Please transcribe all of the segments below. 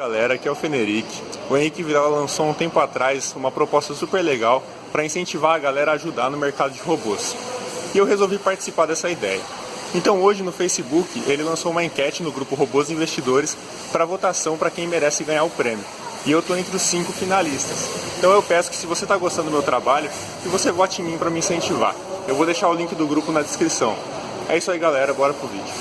Galera, aqui é o Feneric. O Henrique Vilela lançou um tempo atrás uma proposta super legal para incentivar a galera a ajudar no mercado de robôs. E eu resolvi participar dessa ideia. Então hoje no Facebook ele lançou uma enquete no grupo Robôs Investidores para votação para quem merece ganhar o prêmio. E eu estou entre os 5 finalistas. Então eu peço que, se você está gostando do meu trabalho, que você vote em mim para me incentivar. Eu vou deixar o link do grupo na descrição. É isso aí, galera, bora pro vídeo.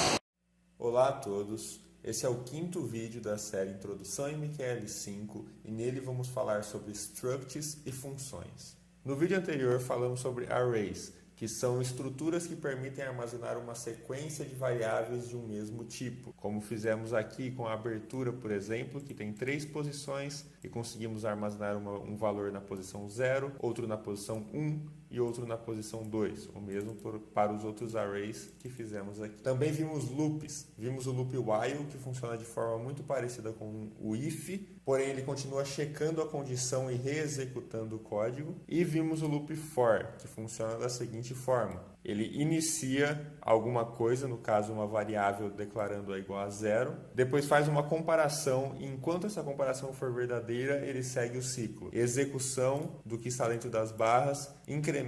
Olá a todos, esse é o 5º vídeo da série Introdução em MQL5 e nele vamos falar sobre structs e funções. No vídeo anterior falamos sobre arrays, que são estruturas que permitem armazenar uma sequência de variáveis de um mesmo tipo, como fizemos aqui com a abertura, por exemplo, que tem 3 posições e conseguimos armazenar um valor na posição 0, outro na posição 1 e outro na posição 2, o mesmo para os outros arrays que fizemos aqui. Também vimos loops, vimos o loop while, que funciona de forma muito parecida com o if, porém ele continua checando a condição e reexecutando o código, e vimos o loop for, que funciona da seguinte forma: ele inicia alguma coisa, no caso uma variável declarando-a igual a 0, depois faz uma comparação e enquanto essa comparação for verdadeira, ele segue o ciclo. Execução do que está dentro das barras, incremento,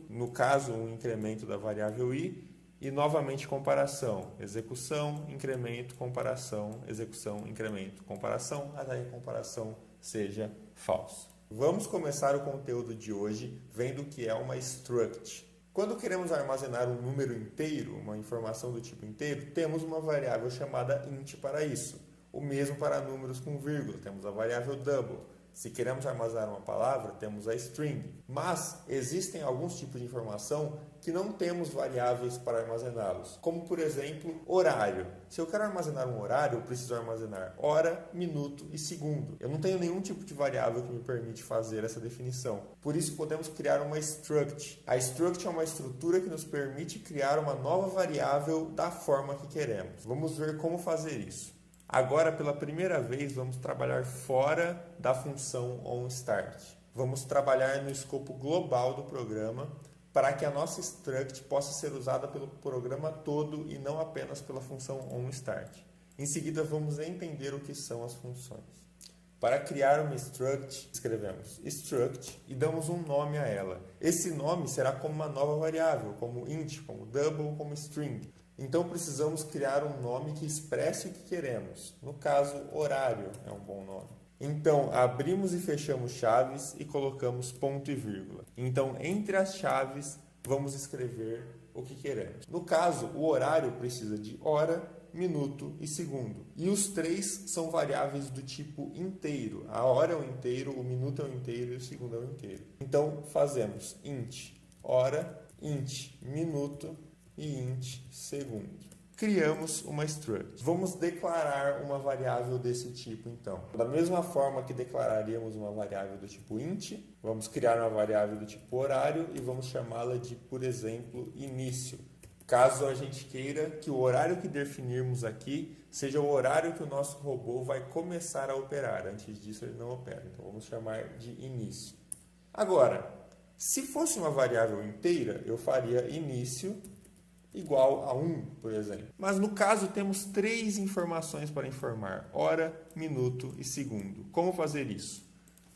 no caso um incremento da variável i, e novamente comparação, execução, incremento, comparação, execução, incremento, comparação, até que a comparação seja falsa. Vamos começar o conteúdo de hoje vendo o que é uma struct. Quando queremos armazenar um número inteiro, uma informação do tipo inteiro, temos uma variável chamada int para isso. O mesmo para números com vírgula, temos a variável double. Se queremos armazenar uma palavra, temos a string. Mas existem alguns tipos de informação que não temos variáveis para armazená-los, como por exemplo, horário. Se eu quero armazenar um horário, eu preciso armazenar hora, minuto e segundo. Eu não tenho nenhum tipo de variável que me permite fazer essa definição. Por isso podemos criar uma struct. A struct é uma estrutura que nos permite criar uma nova variável da forma que queremos. Vamos ver como fazer isso. Agora, pela primeira vez, vamos trabalhar fora da função onStart. Vamos trabalhar no escopo global do programa para que a nossa struct possa ser usada pelo programa todo e não apenas pela função onStart. Em seguida, vamos entender o que são as funções. Para criar uma struct, escrevemos struct e damos um nome a ela. Esse nome será como uma nova variável, como int, como double, como string. Então precisamos criar um nome que expresse o que queremos. No caso, horário é um bom nome. Então abrimos e fechamos chaves e colocamos ponto e vírgula. Então entre as chaves vamos escrever o que queremos. No caso, o horário precisa de hora, minuto e segundo. E os 3 são variáveis do tipo inteiro. A hora é um inteiro, o minuto é um inteiro e o segundo é um inteiro. Então fazemos int hora, int minuto e int segundo. Criamos uma struct. Vamos declarar uma variável desse tipo, então. Da mesma forma que declararíamos uma variável do tipo int, vamos criar uma variável do tipo horário e vamos chamá-la de, por exemplo, início. Caso a gente queira que o horário que definirmos aqui seja o horário que o nosso robô vai começar a operar. Antes disso, ele não opera. Então, vamos chamar de início. Agora, se fosse uma variável inteira, eu faria início igual a 1, por exemplo. Mas no caso temos 3 informações para informar: hora, minuto e segundo. Como fazer isso?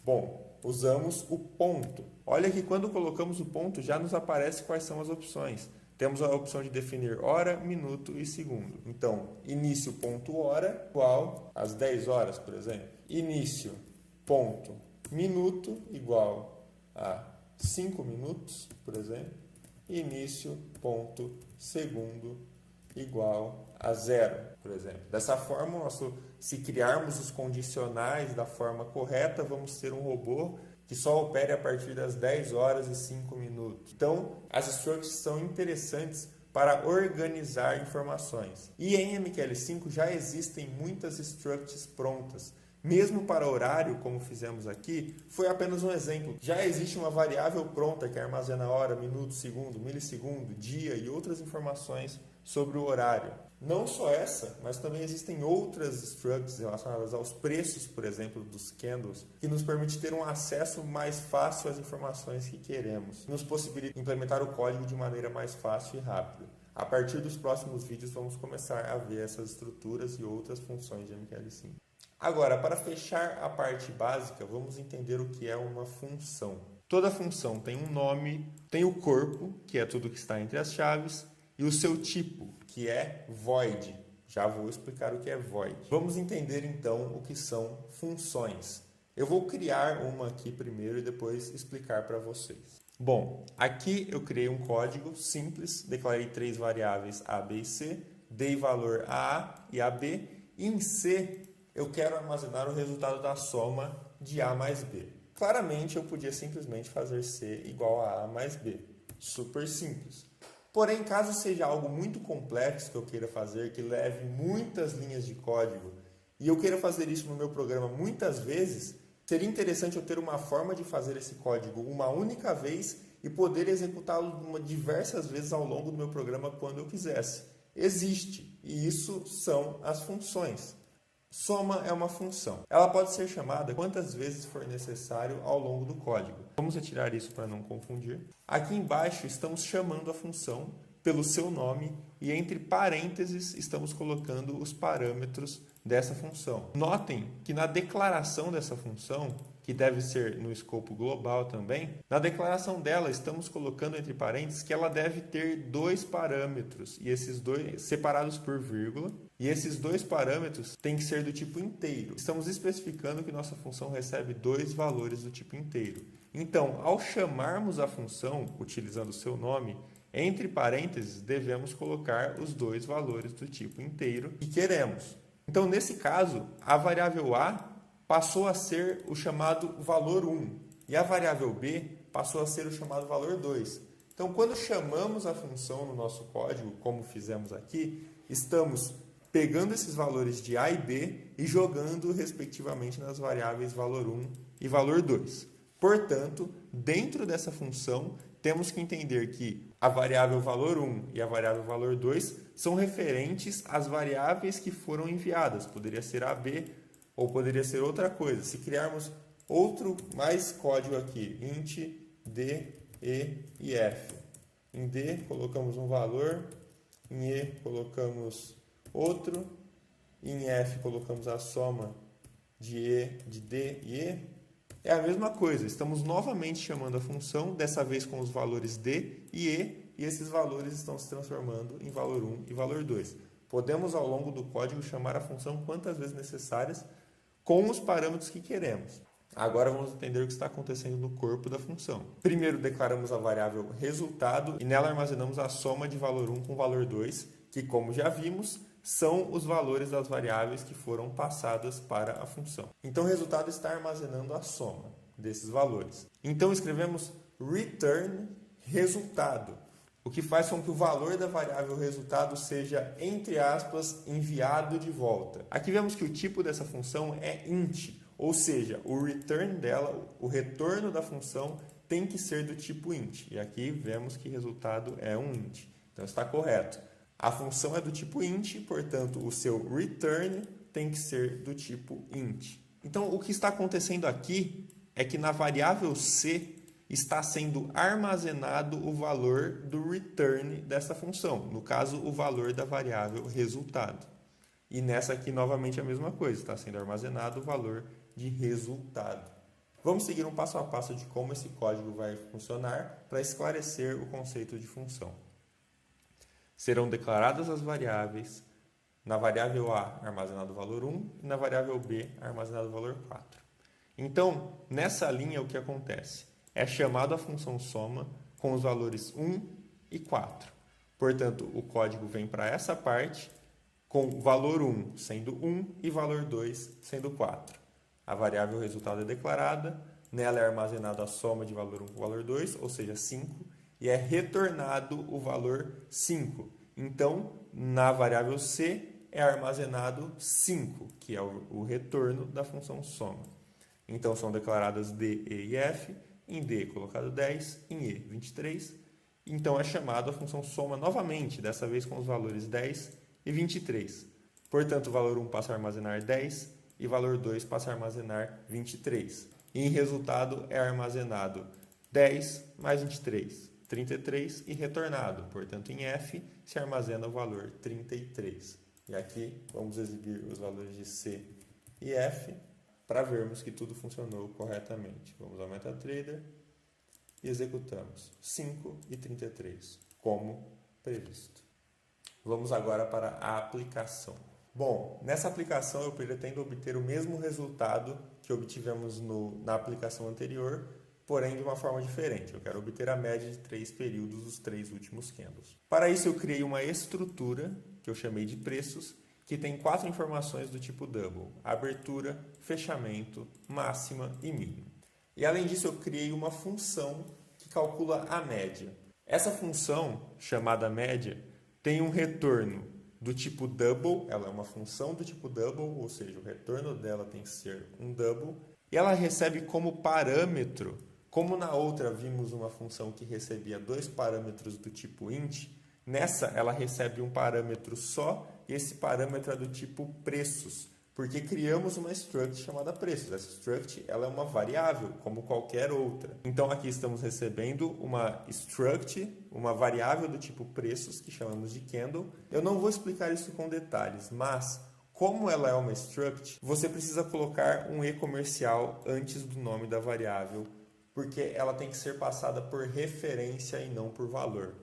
Bom, usamos o ponto. Olha que quando colocamos o ponto já nos aparece quais são as opções. Temos a opção de definir hora, minuto e segundo. Então, início ponto hora igual às 10 horas, por exemplo. Início ponto minuto igual a 5 minutos, por exemplo. Início ponto segundo igual a 0, por exemplo. Dessa forma, se criarmos os condicionais da forma correta, vamos ter um robô que só opere a partir das 10 horas e 5 minutos. Então, as structs são interessantes para organizar informações. E em MQL5 já existem muitas structs prontas. Mesmo para horário, como fizemos aqui, foi apenas um exemplo. Já existe uma variável pronta que armazena hora, minuto, segundo, milissegundo, dia e outras informações sobre o horário. Não só essa, mas também existem outras structs relacionadas aos preços, por exemplo, dos candles, que nos permite ter um acesso mais fácil às informações que queremos. Nos possibilita implementar o código de maneira mais fácil e rápida. A partir dos próximos vídeos, vamos começar a ver essas estruturas e outras funções de MQL5. Agora, para fechar a parte básica, vamos entender o que é uma função. Toda função tem um nome, tem o corpo, que é tudo que está entre as chaves, e o seu tipo, que é void. Já vou explicar o que é void. Vamos entender então o que são funções. Eu vou criar uma aqui primeiro e depois explicar para vocês. Bom, aqui eu criei um código simples, declarei 3 variáveis A, B e C, dei valor a A e a B, e em C eu quero armazenar o resultado da soma de A mais B. Claramente eu podia simplesmente fazer C igual a A mais B. Super simples. Porém, caso seja algo muito complexo que eu queira fazer, que leve muitas linhas de código, e eu queira fazer isso no meu programa muitas vezes, seria interessante eu ter uma forma de fazer esse código uma única vez e poder executá-lo diversas vezes ao longo do meu programa quando eu quisesse. Existe, e isso são as funções. Soma é uma função. Ela pode ser chamada quantas vezes for necessário ao longo do código. Vamos retirar isso para não confundir. Aqui embaixo estamos chamando a função pelo seu nome e entre parênteses estamos colocando os parâmetros dessa função. Notem que na declaração dessa função, que deve ser no escopo global também, na declaração dela estamos colocando entre parênteses que ela deve ter 2 parâmetros, e esses dois separados por vírgula, e esses 2 parâmetros têm que ser do tipo inteiro. Estamos especificando que nossa função recebe 2 valores do tipo inteiro. Então, ao chamarmos a função, utilizando o seu nome, entre parênteses devemos colocar os 2 valores do tipo inteiro que queremos. Então, nesse caso, a variável A passou a ser o chamado valor 1 e a variável B passou a ser o chamado valor 2. Então, quando chamamos a função no nosso código, como fizemos aqui, estamos pegando esses valores de A e B e jogando respectivamente nas variáveis valor 1 e valor 2. Portanto, dentro dessa função, temos que entender que a variável valor 1 e a variável valor 2 são referentes às variáveis que foram enviadas. Poderia ser AB ou poderia ser outra coisa. Se criarmos mais código aqui, int D, E e F. Em D colocamos um valor, em E colocamos outro, em F colocamos a soma de D e E. É a mesma coisa, estamos novamente chamando a função, dessa vez com os valores D e E, e esses valores estão se transformando em valor 1 e valor 2. Podemos, ao longo do código, chamar a função quantas vezes necessárias com os parâmetros que queremos. Agora vamos entender o que está acontecendo no corpo da função. Primeiro declaramos a variável resultado e nela armazenamos a soma de valor 1 com valor 2, que, como já vimos, são os valores das variáveis que foram passadas para a função. Então, o resultado está armazenando a soma desses valores. Então, escrevemos return resultado, o que faz com que o valor da variável resultado seja, entre aspas, enviado de volta. Aqui vemos que o tipo dessa função é int, ou seja, o return dela, o retorno da função, tem que ser do tipo int. E aqui vemos que o resultado é um int. Então, está correto. A função é do tipo int, portanto, o seu return tem que ser do tipo int. Então, o que está acontecendo aqui é que na variável C está sendo armazenado o valor do return dessa função, no caso, o valor da variável resultado. E nessa aqui, novamente, a mesma coisa, está sendo armazenado o valor de resultado. Vamos seguir um passo a passo de como esse código vai funcionar para esclarecer o conceito de função. Serão declaradas as variáveis, na variável A armazenado o valor 1 e na variável B armazenado o valor 4. Então, nessa linha o que acontece? É chamado a função soma com os valores 1 e 4. Portanto, o código vem para essa parte com valor 1 sendo 1 e valor 2 sendo 4. A variável resultado é declarada, nela é armazenado a soma de valor 1 com valor 2, ou seja, 5, e é retornado o valor 5. Então, na variável C é armazenado 5, que é o retorno da função soma. Então, são declaradas D, E e F. Em D, colocado 10, em E, 23. Então, é chamado a função soma novamente, dessa vez com os valores 10 e 23. Portanto, o valor 1 passa a armazenar 10 e o valor 2 passa a armazenar 23. E em resultado, é armazenado 10 mais 23. 33 e retornado. Portanto, em F se armazena o valor 33. E aqui vamos exibir os valores de C e F para vermos que tudo funcionou corretamente. Vamos ao MetaTrader e executamos 5,33, como previsto. Vamos agora para a aplicação. Bom, nessa aplicação eu pretendo obter o mesmo resultado que obtivemos na aplicação anterior, porém de uma forma diferente. Eu quero obter a média de 3 períodos dos 3 últimos candles. Para isso eu criei uma estrutura, que eu chamei de preços, que tem 4 informações do tipo double: abertura, fechamento, máxima e mínima. E além disso eu criei uma função que calcula a média. Essa função, chamada média, tem um retorno do tipo double, ela é uma função do tipo double, ou seja, o retorno dela tem que ser um double, e ela recebe como parâmetro, como na outra vimos uma função que recebia 2 parâmetros do tipo int, nessa ela recebe um parâmetro só, e esse parâmetro é do tipo preços, porque criamos uma struct chamada preços. Essa struct ela é uma variável, como qualquer outra. Então aqui estamos recebendo uma struct, uma variável do tipo preços, que chamamos de candle. Eu não vou explicar isso com detalhes, mas como ela é uma struct, você precisa colocar um e-comercial antes do nome da variável, porque ela tem que ser passada por referência e não por valor.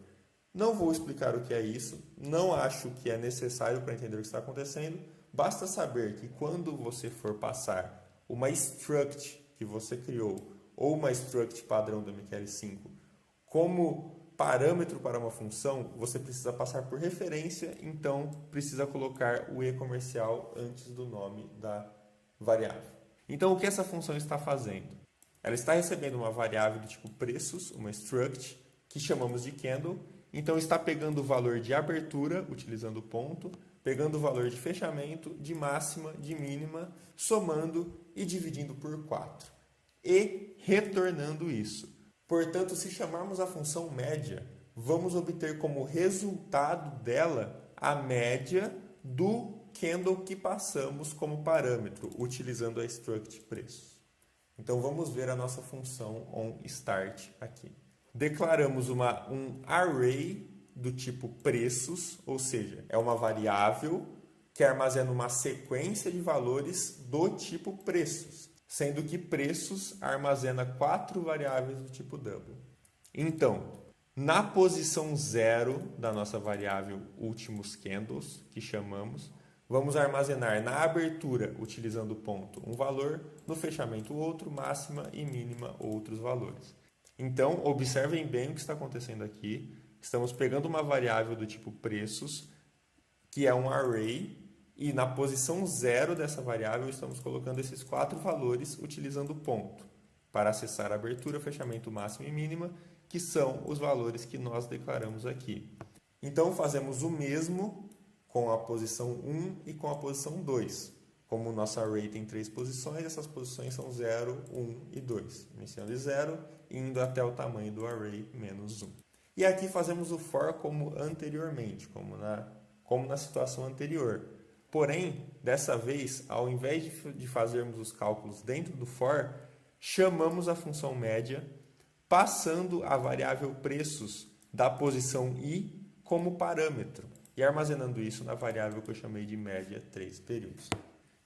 Não vou explicar o que é isso, não acho que é necessário para entender o que está acontecendo. Basta saber que quando você for passar uma struct que você criou ou uma struct padrão do MQL5 como parâmetro para uma função, você precisa passar por referência, então precisa colocar o e-comercial antes do nome da variável. Então o que essa função está fazendo? Ela está recebendo uma variável do tipo preços, uma struct, que chamamos de candle, então está pegando o valor de abertura, utilizando o ponto, pegando o valor de fechamento, de máxima, de mínima, somando e dividindo por 4. E retornando isso. Portanto, se chamarmos a função média, vamos obter como resultado dela a média do candle que passamos como parâmetro, utilizando a struct preços. Então vamos ver a nossa função onStart aqui. Declaramos um array do tipo preços, ou seja, é uma variável que armazena uma sequência de valores do tipo preços, sendo que preços armazena 4 variáveis do tipo double. Então, na posição 0 da nossa variável últimos candles, que chamamos, vamos armazenar na abertura, utilizando o ponto, um valor, no fechamento outro, máxima e mínima outros valores. Então, observem bem o que está acontecendo aqui. Estamos pegando uma variável do tipo preços, que é um array, e na posição 0 dessa variável estamos colocando esses 4 valores utilizando o ponto, para acessar a abertura, fechamento, máxima e mínima, que são os valores que nós declaramos aqui. Então fazemos o mesmo com a posição 1 e com a posição 2. Como o nosso array tem 3 posições, essas posições são 0, 1 e 2. Iniciando de 0 e indo até o tamanho do array menos 1. E aqui fazemos o for como anteriormente, como na situação anterior. Porém, dessa vez, ao invés de fazermos os cálculos dentro do for, chamamos a função média, passando a variável preços da posição i como parâmetro e armazenando isso na variável que eu chamei de média 3 períodos.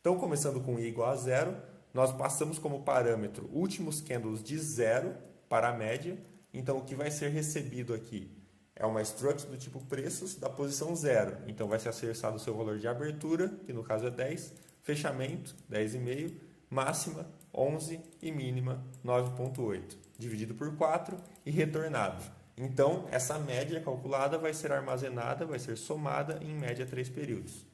Então, começando com i igual a 0, nós passamos como parâmetro últimos candles de 0 para a média. Então, o que vai ser recebido aqui é uma struct do tipo preços da posição 0. Então, vai ser acessado o seu valor de abertura, que no caso é 10, fechamento, 10,5, máxima, 11 e mínima, 9,8, dividido por 4 e retornado. Então, essa média calculada vai ser armazenada, vai ser somada em média 3 períodos.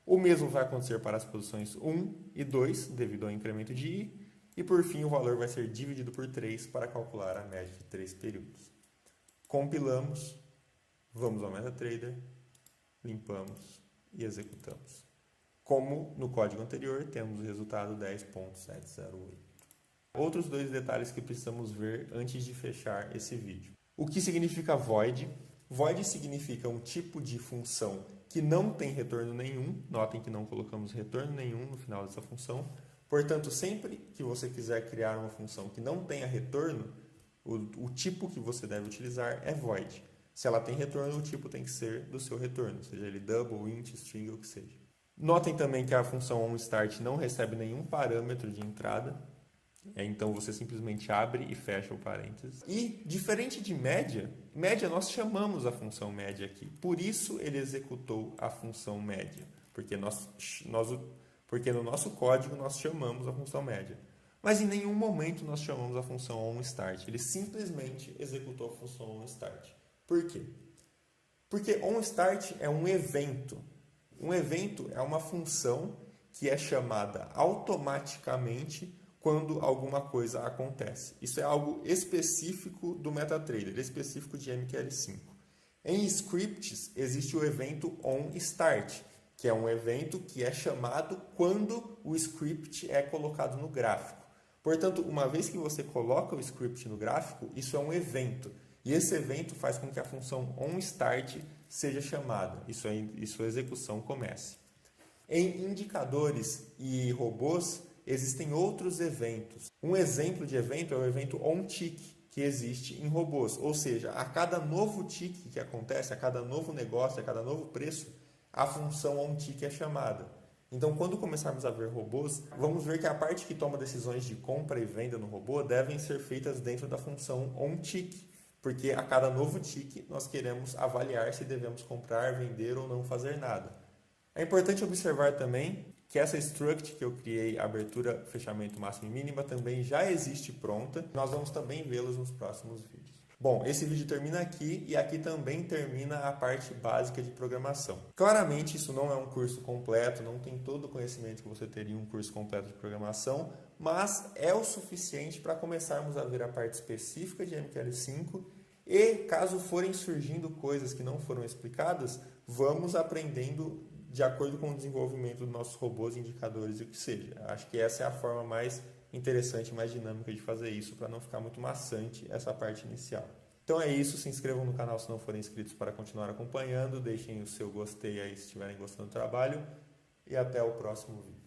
O mesmo vai acontecer para as posições 1 e 2, devido ao incremento de i, e por fim o valor vai ser dividido por 3 para calcular a média de 3 períodos. Compilamos, vamos ao MetaTrader, limpamos e executamos. Como no código anterior, temos o resultado 10.708. Outros 2 detalhes que precisamos ver antes de fechar esse vídeo. O que significa void? Void significa um tipo de função que não tem retorno nenhum. Notem que não colocamos retorno nenhum no final dessa função. Portanto, sempre que você quiser criar uma função que não tenha retorno, o tipo que você deve utilizar é void. Se ela tem retorno, o tipo tem que ser do seu retorno, seja ele double, int, string ou o que seja. Notem também que a função onStart não recebe nenhum parâmetro de entrada, então você simplesmente abre e fecha o parênteses. E, diferente de média, nós chamamos a função média aqui, por isso ele executou a função média, porque no nosso código nós chamamos a função média. Mas em nenhum momento nós chamamos a função onStart, ele simplesmente executou a função onStart. Por quê? Porque onStart é um evento. Um evento é uma função que é chamada automaticamente quando alguma coisa acontece. Isso é algo específico do MetaTrader, específico de MQL5. Em scripts existe o evento onStart, que é um evento que é chamado quando o script é colocado no gráfico. Portanto, uma vez que você coloca o script no gráfico, isso é um evento. E esse evento faz com que a função onStart seja chamada e sua execução comece. Em indicadores e robôs, existem outros eventos. Um exemplo de evento é o evento onTick, que existe em robôs. Ou seja, a cada novo tick que acontece, a cada novo negócio, a cada novo preço, a função onTick é chamada. Então, quando começarmos a ver robôs, vamos ver que a parte que toma decisões de compra e venda no robô devem ser feitas dentro da função onTick. Porque a cada novo tick nós queremos avaliar se devemos comprar, vender ou não fazer nada. É importante observar também que essa struct que eu criei, abertura, fechamento, máximo e mínima, também já existe pronta. Nós vamos também vê-los nos próximos vídeos. Bom, esse vídeo termina aqui e aqui também termina a parte básica de programação. Claramente isso não é um curso completo, não tem todo o conhecimento que você teria em um curso completo de programação, mas é o suficiente para começarmos a ver a parte específica de MQL5 e, caso forem surgindo coisas que não foram explicadas, vamos aprendendo de acordo com o desenvolvimento dos nossos robôs, indicadores e o que seja. Acho que essa é a forma mais interessante, mais dinâmica de fazer isso, para não ficar muito maçante essa parte inicial. Então é isso, se inscrevam no canal se não forem inscritos para continuar acompanhando, deixem o seu gostei aí se estiverem gostando do trabalho e até o próximo vídeo.